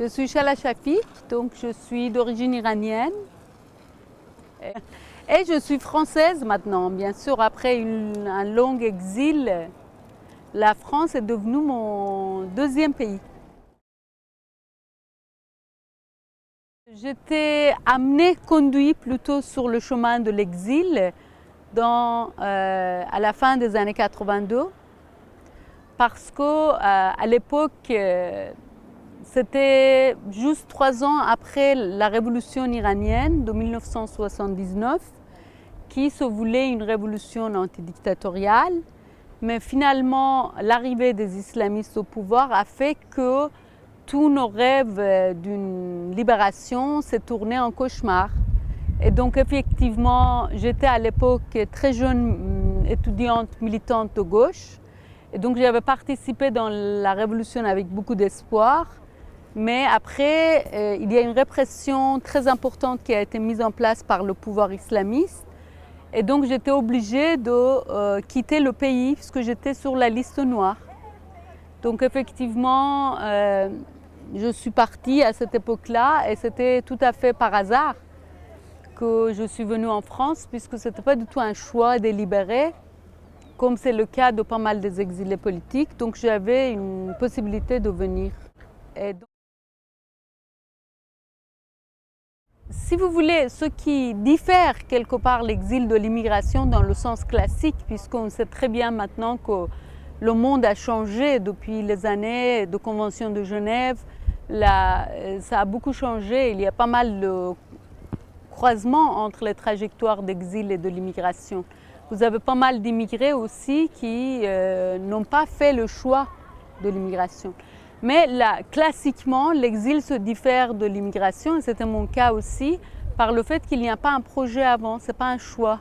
Je suis Shala Shafik, donc je suis d'origine iranienne. Et je suis française maintenant, bien sûr, après un long exil, la France est devenue mon deuxième pays. J'étais amenée, conduite plutôt sur le chemin de l'exil à la fin des années 82, parce qu'à l'époque, c'était juste 3 ans après la révolution iranienne de 1979, qui se voulait une révolution antidictatoriale. Mais finalement, l'arrivée des islamistes au pouvoir a fait que tous nos rêves d'une libération s'est tourné en cauchemar. Et donc effectivement, j'étais à l'époque très jeune étudiante militante de gauche. Et donc j'avais participé dans la révolution avec beaucoup d'espoir. Mais après, il y a une répression très importante qui a été mise en place par le pouvoir islamiste. Et donc j'étais obligée de quitter le pays puisque j'étais sur la liste noire. Donc effectivement, je suis partie à cette époque-là et c'était tout à fait par hasard que je suis venue en France puisque ce n'était pas du tout un choix délibéré, comme c'est le cas de pas mal des exilés politiques. Donc j'avais une possibilité de venir. Si vous voulez, ce qui diffère quelque part l'exil de l'immigration dans le sens classique, puisqu'on sait très bien maintenant que le monde a changé depuis les années de Convention de Genève, ça a beaucoup changé, il y a pas mal de croisements entre les trajectoires d'exil et de l'immigration. Vous avez pas mal d'immigrés aussi qui n'ont pas fait le choix de l'immigration. Mais là, classiquement, l'exil se diffère de l'immigration, et c'était mon cas aussi, par le fait qu'il n'y a pas un projet avant, ce n'est pas un choix.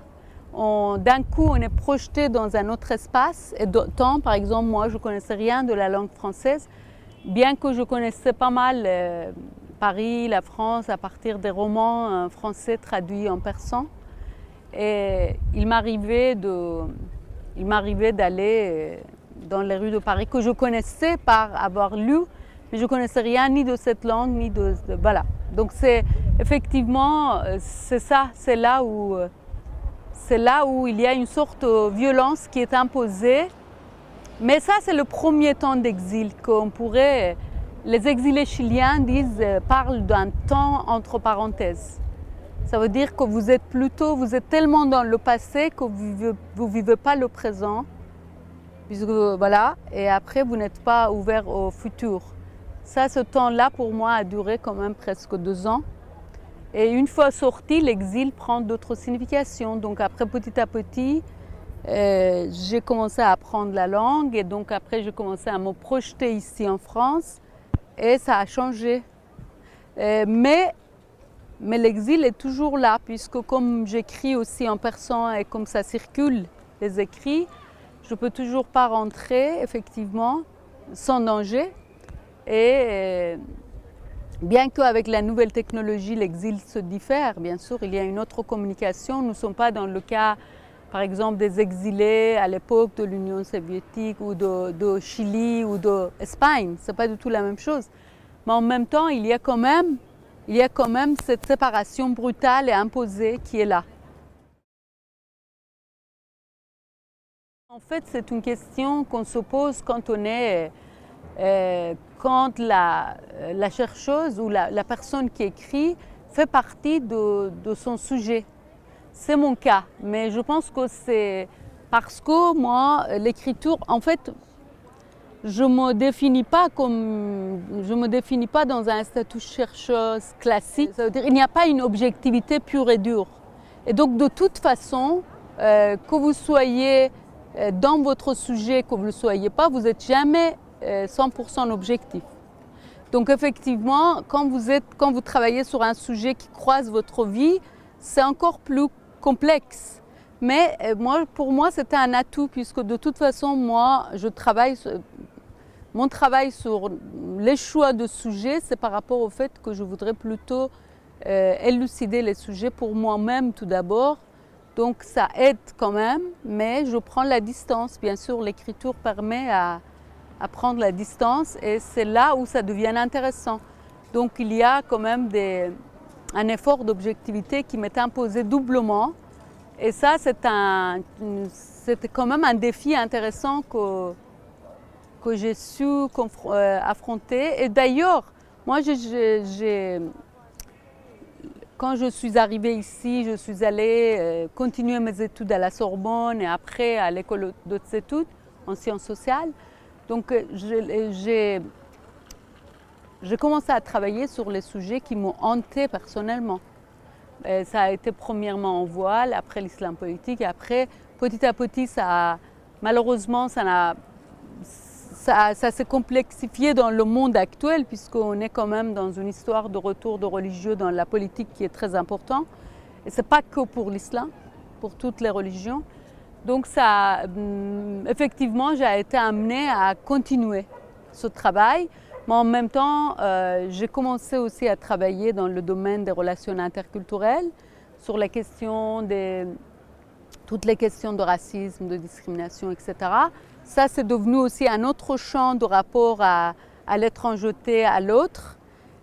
D'un coup, on est projeté dans un autre espace, et d'autant, par exemple, moi, je ne connaissais rien de la langue française, bien que je connaissais pas mal Paris, la France, à partir des romans français traduits en persan. Et il m'arrivait d'aller dans les rues de Paris que je connaissais par avoir lu, mais je ne connaissais rien ni de cette langue, ni voilà. Donc c'est effectivement, c'est ça, c'est là où il y a une sorte de violence qui est imposée. Mais ça, c'est le premier temps d'exil qu'on pourrait, les exilés chiliens parlent d'un temps entre parenthèses. Ça veut dire que vous êtes tellement dans le passé que vous ne vivez pas le présent. Puisque, voilà, et après, vous n'êtes pas ouvert au futur. Ça, ce temps-là, pour moi, a duré quand même presque 2 ans. Et une fois sorti, l'exil prend d'autres significations. Donc après, petit à petit, j'ai commencé à apprendre la langue. Et donc après, j'ai commencé à me projeter ici en France. Et ça a changé. Mais l'exil est toujours là, puisque comme j'écris aussi en persan et comme ça circule, les écrits, je ne peux toujours pas rentrer, effectivement, sans danger. Et bien qu'avec la nouvelle technologie, l'exil se diffère, bien sûr, il y a une autre communication. Nous ne sommes pas dans le cas, par exemple, des exilés à l'époque de l'Union soviétique ou de Chili ou d'Espagne. Ce n'est pas du tout la même chose. Mais en même temps, il y a quand même cette séparation brutale et imposée qui est là. En fait, c'est une question qu'on se pose quand quand la chercheuse ou la personne qui écrit fait partie de son sujet. C'est mon cas, mais je pense que c'est parce que moi, l'écriture, en fait, je me définis pas dans un statut chercheuse classique. Ça veut dire qu'il n'y a pas une objectivité pure et dure. Et donc, de toute façon, que vous soyez dans votre sujet, que vous ne le soyez pas, vous n'êtes jamais 100% objectif. Donc effectivement, quand vous travaillez sur un sujet qui croise votre vie, c'est encore plus complexe. Mais pour moi, c'était un atout, puisque de toute façon, moi, mon travail sur les choix de sujets, c'est par rapport au fait que je voudrais plutôt élucider les sujets pour moi-même tout d'abord. Donc ça aide quand même, mais je prends la distance. Bien sûr, l'écriture permet à à prendre la distance et c'est là où ça devient intéressant. Donc il y a quand même un effort d'objectivité qui m'est imposé doublement. Et ça, c'était quand même un défi intéressant que j'ai su affronter. Et d'ailleurs, moi, quand je suis arrivée ici, je suis allée continuer mes études à la Sorbonne et après à l'école d'autres études en sciences sociales. Donc j'ai commencé à travailler sur les sujets qui m'ont hantée personnellement. Ça a été premièrement en voile, après l'islam politique, et après, petit à petit, malheureusement, ça s'est complexifié dans le monde actuel, puisqu'on est quand même dans une histoire de retour de religieux dans la politique qui est très important. Et ce n'est pas que pour l'islam, pour toutes les religions. Donc effectivement, j'ai été amenée à continuer ce travail. Mais en même temps, j'ai commencé aussi à travailler dans le domaine des relations interculturelles, sur toutes les questions de racisme, de discrimination, etc. Ça, c'est devenu aussi un autre champ de rapport à l'étrangeté, à l'autre.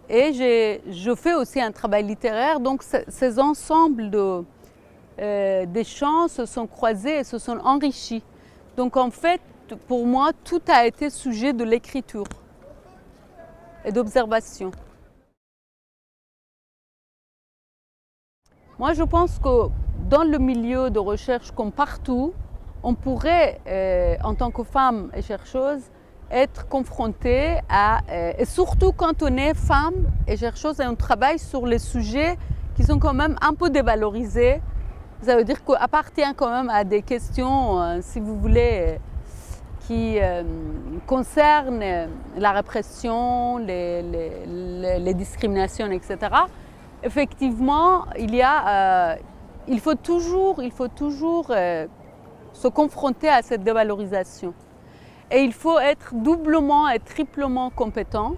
Et je fais aussi un travail littéraire, donc ces ensembles des champs se sont croisés et se sont enrichis. Donc en fait, pour moi, tout a été sujet de l'écriture et d'observation. Moi, je pense que dans le milieu de recherche comme partout, on pourrait, en tant que femme et chercheuse, être confrontée et surtout quand on est femme et chercheuse et on travaille sur les sujets qui sont quand même un peu dévalorisés. Ça veut dire qu'on appartient quand même à des questions, si vous voulez, qui concernent la répression, les discriminations, etc. Effectivement, il faut toujours se confronter à cette dévalorisation. Et il faut être doublement et triplement compétent.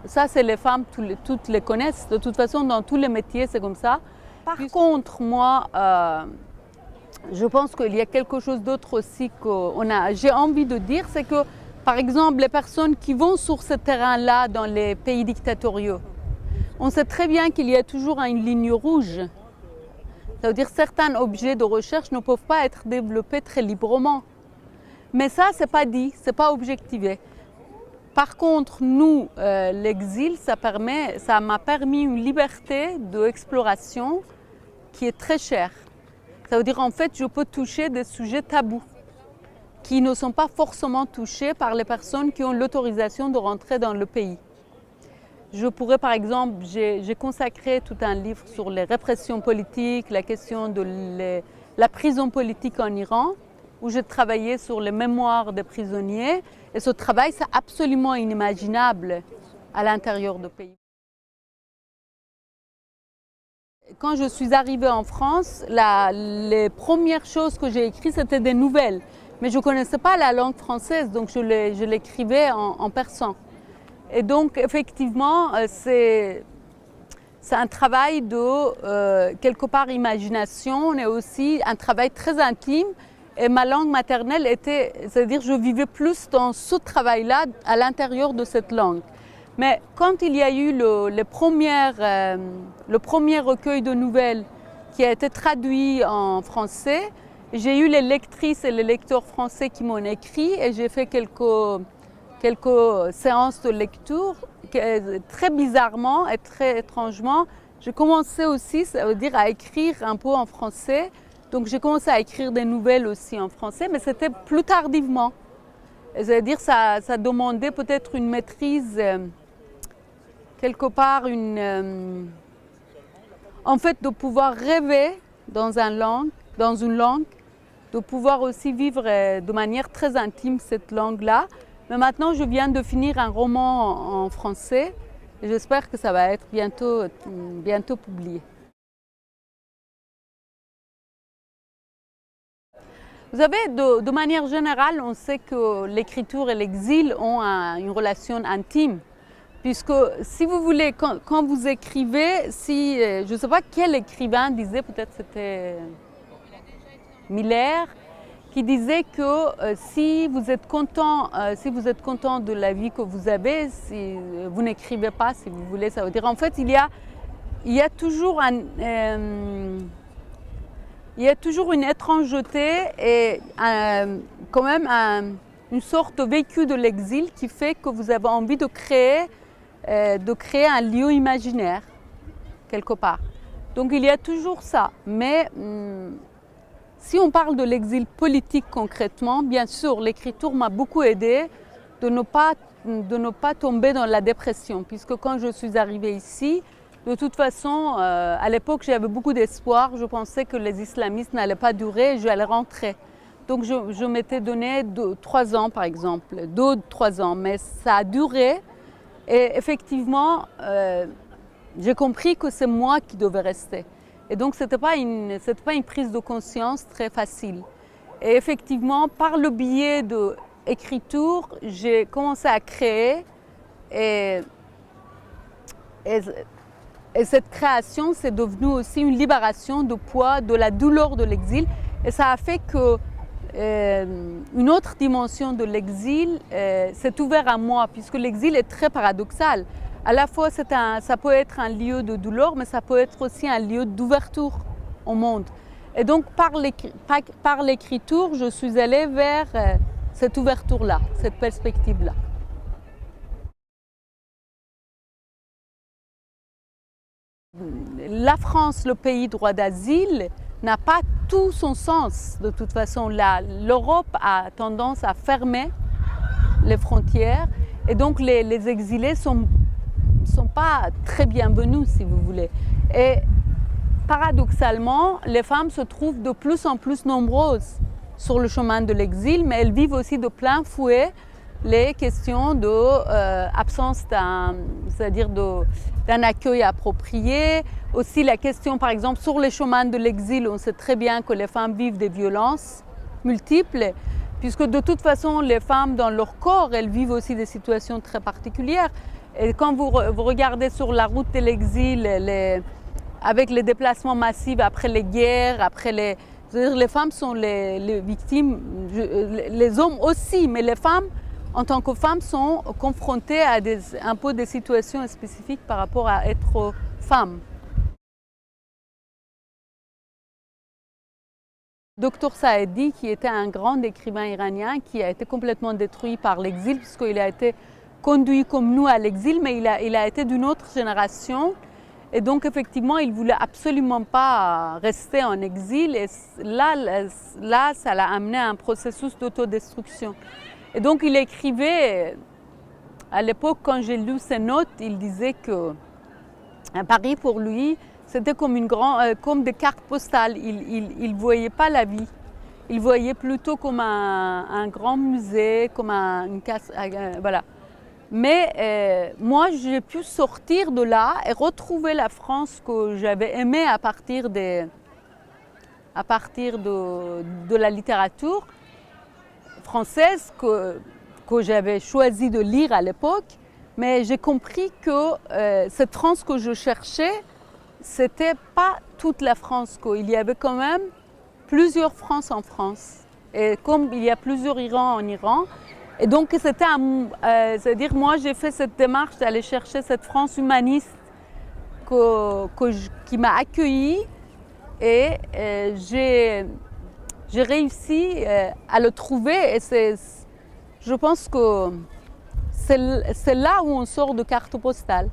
Ça, c'est les femmes, toutes les connaissent. De toute façon, dans tous les métiers, c'est comme ça. Par contre, moi, je pense qu'il y a quelque chose d'autre aussi que j'ai envie de dire, c'est que, par exemple, les personnes qui vont sur ce terrain-là dans les pays dictatoriaux, on sait très bien qu'il y a toujours une ligne rouge. Ça veut dire que certains objets de recherche ne peuvent pas être développés très librement. Mais ça, ce n'est pas dit, ce n'est pas objectivé. Par contre, nous, l'exil, ça m'a permis une liberté d'exploration qui est très chère. Ça veut dire en fait, je peux toucher des sujets tabous qui ne sont pas forcément touchés par les personnes qui ont l'autorisation de rentrer dans le pays. Je pourrais par exemple, j'ai consacré tout un livre sur les répressions politiques, la question de la prison politique en Iran, où j'ai travaillé sur les mémoires des prisonniers. Et ce travail, c'est absolument inimaginable à l'intérieur du pays. Quand je suis arrivée en France, les premières choses que j'ai écrites, c'était des nouvelles. Mais je ne connaissais pas la langue française, donc je l'écrivais en persan. Et donc, effectivement, c'est un travail de, quelque part, imagination, mais aussi un travail très intime. Et ma langue maternelle était, c'est-à-dire je vivais plus dans ce travail-là à l'intérieur de cette langue. Mais quand il y a eu le premier recueil de nouvelles qui a été traduit en français, j'ai eu les lectrices et les lecteurs français qui m'ont écrit et j'ai fait quelques séances de lecture. Très bizarrement et très étrangement, j'ai commencé aussi, ça veut dire, à écrire un peu en français. Donc j'ai commencé à écrire des nouvelles aussi en français, mais c'était plus tardivement. C'est-à-dire ça demandait peut-être une maîtrise, quelque part, en fait, de pouvoir rêver dans une langue, de pouvoir aussi vivre de manière très intime cette langue-là. Mais maintenant, je viens de finir un roman en français et j'espère que ça va être bientôt publié. Vous savez, de manière générale, on sait que l'écriture et l'exil ont une relation intime. Puisque, si vous voulez, quand vous écrivez, je ne sais pas quel écrivain disait, peut-être c'était Miller, qui disait que si vous êtes content de la vie que vous avez, si vous n'écrivez pas, si vous voulez, ça veut dire en fait il y a toujours il y a toujours une étrangeté et quand même une sorte de vécu de l'exil qui fait que vous avez envie de créer un lieu imaginaire quelque part. Donc il y a toujours ça, mais si on parle de l'exil politique concrètement, bien sûr, l'écriture m'a beaucoup aidé de ne pas tomber dans la dépression, puisque quand je suis arrivée ici, de toute façon, à l'époque, j'avais beaucoup d'espoir. Je pensais que les islamistes n'allaient pas durer et j'allais rentrer. Donc je m'étais donné 3 ans, par exemple, 2-3 ans, mais ça a duré. Et effectivement, j'ai compris que c'est moi qui devais rester. Et donc, ce n'était pas une prise de conscience très facile. Et effectivement, par le biais de l'écriture, j'ai commencé à créer. Et cette création, c'est devenu aussi une libération du poids, de la douleur de l'exil. Et ça a fait que une autre dimension de l'exil s'est ouverte à moi, puisque l'exil est très paradoxal. À la fois, ça peut être un lieu de douleur, mais ça peut être aussi un lieu d'ouverture au monde. Et donc, par l'écriture, je suis allée vers cette ouverture-là, cette perspective-là. La France, le pays droit d'asile, n'a pas tout son sens. De toute façon, l'Europe a tendance à fermer les frontières et donc les exilés sont pas très bienvenus, si vous voulez. Et paradoxalement, les femmes se trouvent de plus en plus nombreuses sur le chemin de l'exil, mais elles vivent aussi de plein fouet les questions d'absence d'un accueil approprié. Aussi la question, par exemple, sur les chemins de l'exil, on sait très bien que les femmes vivent des violences multiples, puisque de toute façon, les femmes, dans leur corps, elles vivent aussi des situations très particulières. Et quand vous regardez sur la route de l'exil, avec les déplacements massifs après les guerres, les femmes sont les victimes, les hommes aussi, mais les femmes, en tant que femmes, sont confrontées à un peu des situations spécifiques par rapport à être femme. Dr Saedi, qui était un grand écrivain iranien, qui a été complètement détruit par l'exil, puisqu'il a été conduit comme nous à l'exil, mais il a été d'une autre génération. Et donc, effectivement, il ne voulait absolument pas rester en exil. Et là ça l'a amené à un processus d'autodestruction. Et donc, il écrivait, à l'époque, quand j'ai lu ses notes, il disait que Paris, pour lui, c'était comme des cartes postales. Il ne voyait pas la vie. Il voyait plutôt comme un grand musée, comme une casse. Voilà. Mais moi, j'ai pu sortir de là et retrouver la France que j'avais aimée à partir de la littérature française que j'avais choisi de lire à l'époque. Mais j'ai compris que cette France que je cherchais, ce n'était pas toute la France, qu'il y avait quand même plusieurs France en France. Et comme il y a plusieurs Iran en Iran, et donc c'est-à-dire moi j'ai fait cette démarche d'aller chercher cette France humaniste qui m'a accueillie et j'ai réussi à le trouver et je pense que c'est là où on sort de carte postale.